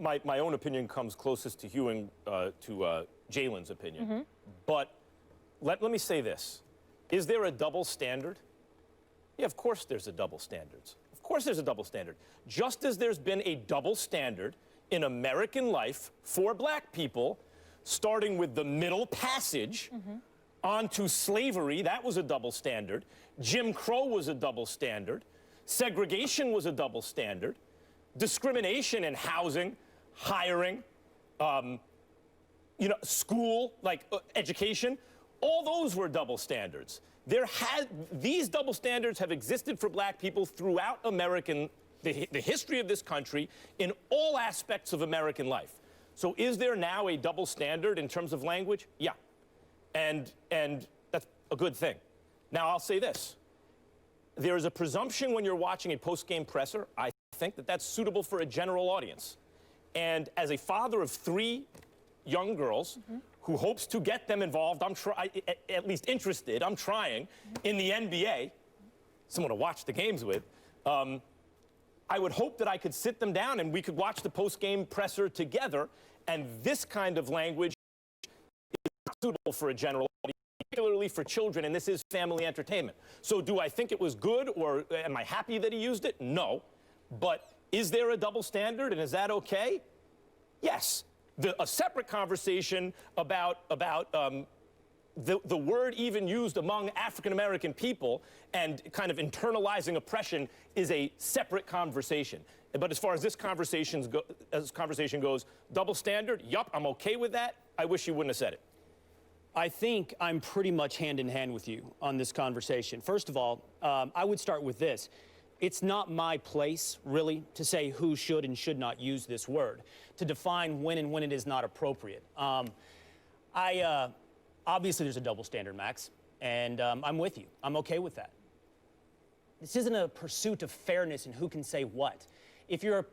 my own opinion comes closest to Jalen's opinion. But let me say this. Is there a double standard? Yeah, of course there's a double standard. Of course there's a double standard. Just as there's been a double standard in American life for black people, starting with the Middle Passage onto slavery, that was a double standard. Jim Crow was a double standard. Segregation was a double standard. Discrimination in housing, hiring, school, education, all those were double standards. These double standards have existed for black people throughout the history of this country in all aspects of American life. So is there now a double standard in terms of language? Yeah. And that's a good thing. Now, I'll say this. There is a presumption when you're watching a post-game presser, I think, that that's suitable for a general audience. And as a father of 3 young girls who hopes to get them involved, at least interested, I'm trying, in the NBA, someone to watch the games with, I would hope that I could sit them down and we could watch the post-game presser together, and this kind of language is not suitable for a general audience, particularly for children, and this is family entertainment. So do I think it was good, or am I happy that he used it? No. But is there a double standard, and is that okay? Yes. A separate conversation about the word even used among African-American people and kind of internalizing oppression is a separate conversation. But as far as this conversation goes, double standard, yup, I'm okay with that. I wish you wouldn't have said it. I think I'm pretty much hand in hand with you on this conversation. First of all, I would start with this. It's not my place, really, to say who should and should not use this word, to define when and when it is not appropriate. Obviously, there's a double standard, Max, and I'm with you. I'm okay with that. This isn't a pursuit of fairness and who can say what. If your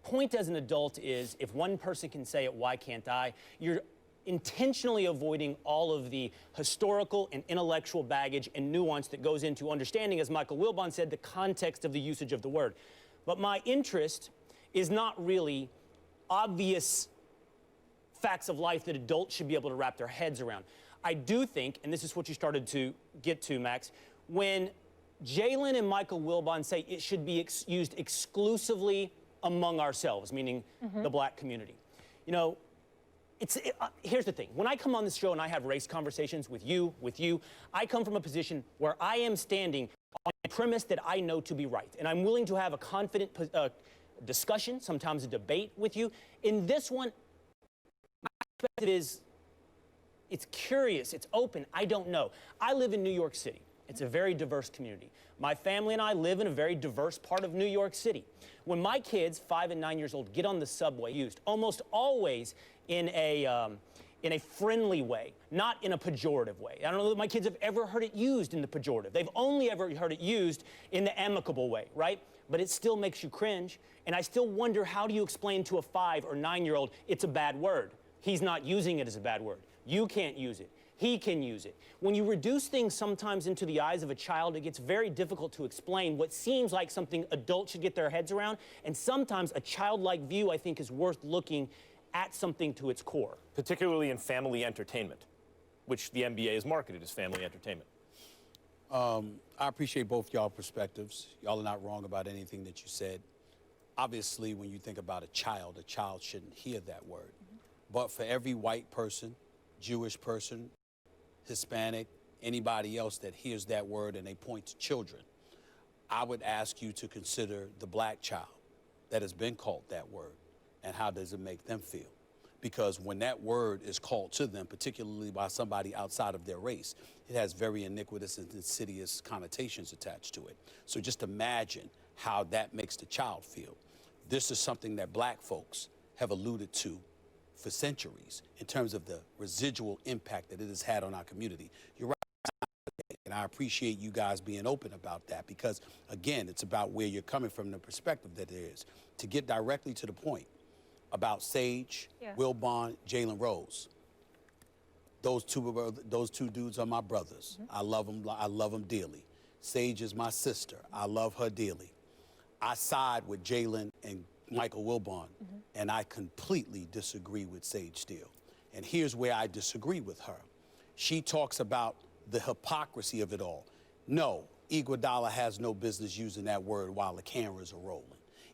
point as an adult is, if one person can say it, why can't I? You're intentionally avoiding all of the historical and intellectual baggage and nuance that goes into understanding, as Michael Wilbon said, the context of the usage of the word. But my interest is not really obvious facts of life that adults should be able to wrap their heads around. I do think, and this is what you started to get to, Max, when Jalen and Michael Wilbon say it should be used exclusively among ourselves, meaning the black community. You know, here's the thing. When I come on this show and I have race conversations with you, I come from a position where I am standing on a premise that I know to be right. And I'm willing to have a confident discussion, sometimes a debate with you. In this one, my perspective it's curious, it's open, I don't know. I live in New York City. It's a very diverse community. My family and I live in a very diverse part of New York City. When my kids, 5 and 9 years old, get on the subway, used almost always in a friendly way, not in a pejorative way. I don't know that my kids have ever heard it used in the pejorative. They've only ever heard it used in the amicable way, right? But it still makes you cringe. And I still wonder, how do you explain to a 5 or 9-year-old it's a bad word? He's not using it as a bad word. You can't use it. He can use it. When you reduce things sometimes into the eyes of a child, it gets very difficult to explain what seems like something adults should get their heads around. And sometimes a childlike view, I think, is worth looking at something to its core. Particularly in family entertainment, which the NBA has marketed as family entertainment. I appreciate both y'all perspectives. Y'all are not wrong about anything that you said. Obviously, when you think about a child shouldn't hear that word. But for every white person, Jewish person, Hispanic, anybody else that hears that word and they point to children, I would ask you to consider the black child that has been called that word and how does it make them feel? Because when that word is called to them, particularly by somebody outside of their race, it has very iniquitous and insidious connotations attached to it. So just imagine how that makes the child feel. This is something that black folks have alluded to for centuries in terms of the residual impact that it has had on our community. You're right, and I appreciate you guys being open about that because, again, it's about where you're coming from, the perspective that there is. To get directly to the point about Sage, Wilbon, Jalen Rose, those two dudes are my brothers. I love them dearly. Sage is my sister. I love her dearly. I side with Jalen and Michael Wilbon, and I completely disagree with Sage Steele. And here's where I disagree with her. She talks about the hypocrisy of it all. No, Iguodala has no business using that word while the cameras are rolling.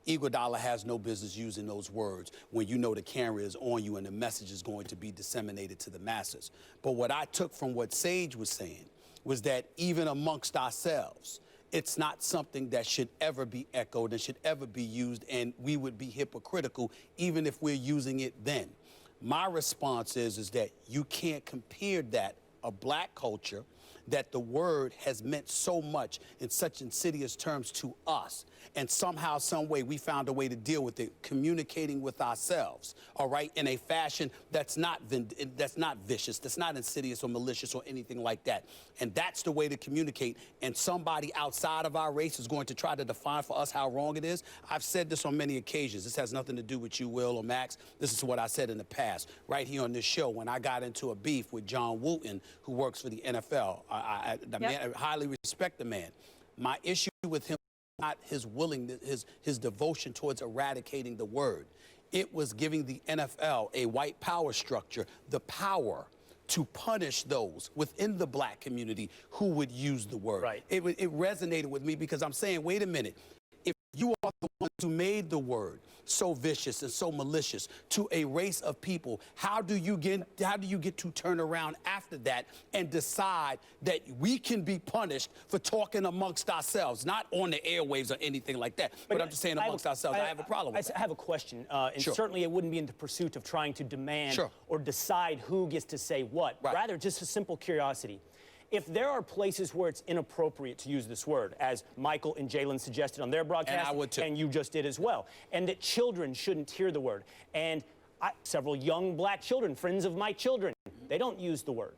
Iguodala has no business using those words when you know the camera is on you and the message is going to be disseminated to the masses. But what I took from what Sage was saying was that even amongst ourselves, it's not something that should ever be echoed and should ever be used, and we would be hypocritical even if we're using it then. My response is that you can't compare that, a black culture, that the word has meant so much in such insidious terms to us. And somehow, some way, we found a way to deal with it, communicating with ourselves, all right, in a fashion that's not vicious, that's not insidious or malicious or anything like that. And that's the way to communicate. And somebody outside of our race is going to try to define for us how wrong it is. I've said this on many occasions. This has nothing to do with you, Will, or Max. This is what I said in the past, right here on this show, when I got into a beef with John Wooten, who works for the NFL. I highly respect the man. My issue with him was not his willingness, his devotion towards eradicating the word. It was giving the NFL, a white power structure, the power to punish those within the black community who would use the word. Right. It resonated with me because I'm saying, wait a minute, if you are the ones who made the word so vicious and so malicious to a race of people, how do you get to turn around after that and decide that we can be punished for talking amongst ourselves, not on the airwaves or anything like that, but I'm just saying amongst ourselves. I have a problem with that. I have a question, and Sure. certainly it wouldn't be in the pursuit of trying to demand Sure. or decide who gets to say what, Right. rather just a simple curiosity. If there are places where it's inappropriate to use this word, as Michael and Jalen suggested on their broadcast, And I would too. and you just did as well, and that children shouldn't hear the word, and several young black children, friends of my children, they don't use the word.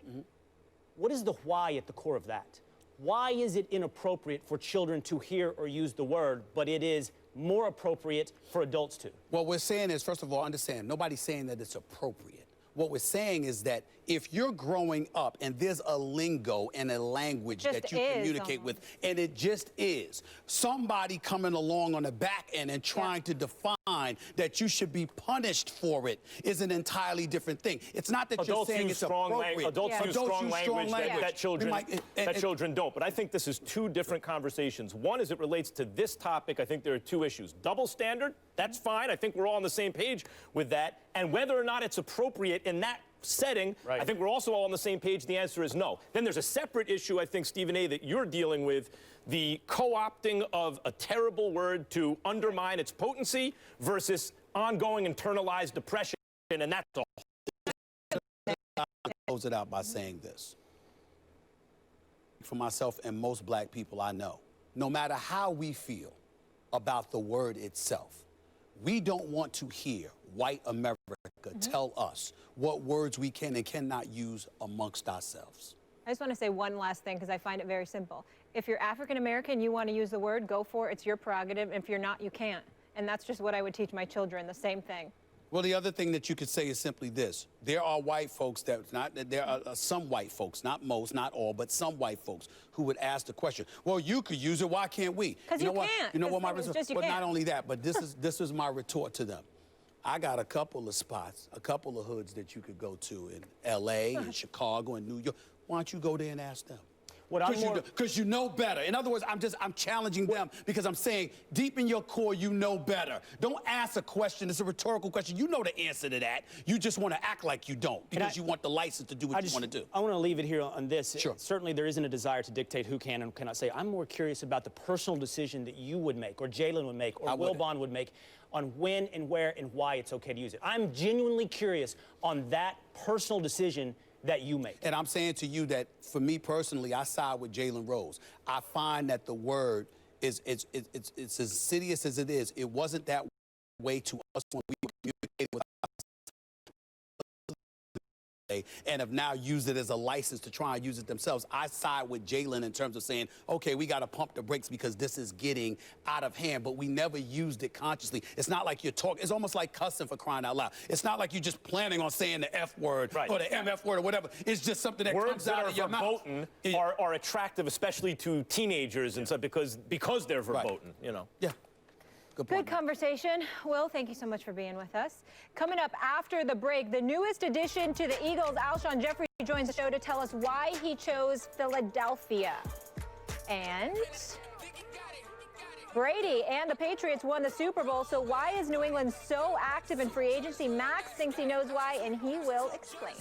What is the why at the core of that? Why is it inappropriate for children to hear or use the word, but it is more appropriate for adults to? What we're saying is, first of all, understand, nobody's saying that it's appropriate. What we're saying is that if you're growing up and there's a lingo and a language that you communicate with, and it just is, somebody coming along on the back end and trying to define that you should be punished for it is an entirely different thing. It's not that you're saying it's appropriate. Adults use strong language that children don't. But I think this is two different conversations. One, as it relates to this topic, I think there are two issues. Double standard, that's fine. I think we're all on the same page with that. And whether or not it's appropriate in that setting, right. I think we're also all on the same page. The answer is no. Then there's a separate issue, I think, Stephen A., that you're dealing with, the co-opting of a terrible word to undermine its potency versus ongoing internalized depression, and that's all. I'll close it out by saying this. For myself and most black people I know, no matter how we feel about the word itself, we don't want to hear white America tell us what words we can and cannot use amongst ourselves. I just want to say one last thing because I find it very simple. If you're African American, you want to use the word, go for it. It's your prerogative. If you're not, you can't. And that's just what I would teach my children, the same thing. Well, the other thing that you could say is simply this. There are white folks there are some white folks, not most, not all, but some white folks who would ask the question, well, you could use it, why can't we? Because you can't. You know what my response? But not only that, but this is my retort to them. I got a couple of spots, a couple of hoods that you could go to in L.A., in Chicago, and New York. Why don't you go there and ask them? Because you know better. In other words, I'm challenging them because I'm saying deep in your core, you know better. Don't ask a question. It's a rhetorical question. You know the answer to that. You just want to act like you don't because you want the license to do what you want to do. I want to leave it here on this. Sure. Certainly, there isn't a desire to dictate who can and cannot say. I'm more curious about the personal decision that you would make, or Jalen would make, or Wilbon would make on when and where and why it's okay to use it. I'm genuinely curious on that personal decision that you make. And I'm saying to you that, for me personally, I side with Jalen Rose. I find that the word it's as insidious as it is. It wasn't that way to us when we communicated with and have now used it as a license to try and use it themselves. I side with Jalen in terms of saying, okay, we got to pump the brakes because this is getting out of hand, but we never used it consciously. It's not like you're talking, it's almost like cussing, for crying out loud. It's not like you're just planning on saying the F word or the MF word or whatever. It's just something that comes out of your mouth. Words that are verboten are attractive, especially to teenagers and stuff, because they're verboten, you know. Yeah. Good Good point. conversation. Will, thank you so much for being with us. Coming up after the break, the newest addition to the Eagles, Alshon Jeffrey, joins the show to tell us why he chose Philadelphia. And Brady and the Patriots won the Super Bowl, so why is New England so active in free agency? Max thinks he knows why, and he will explain.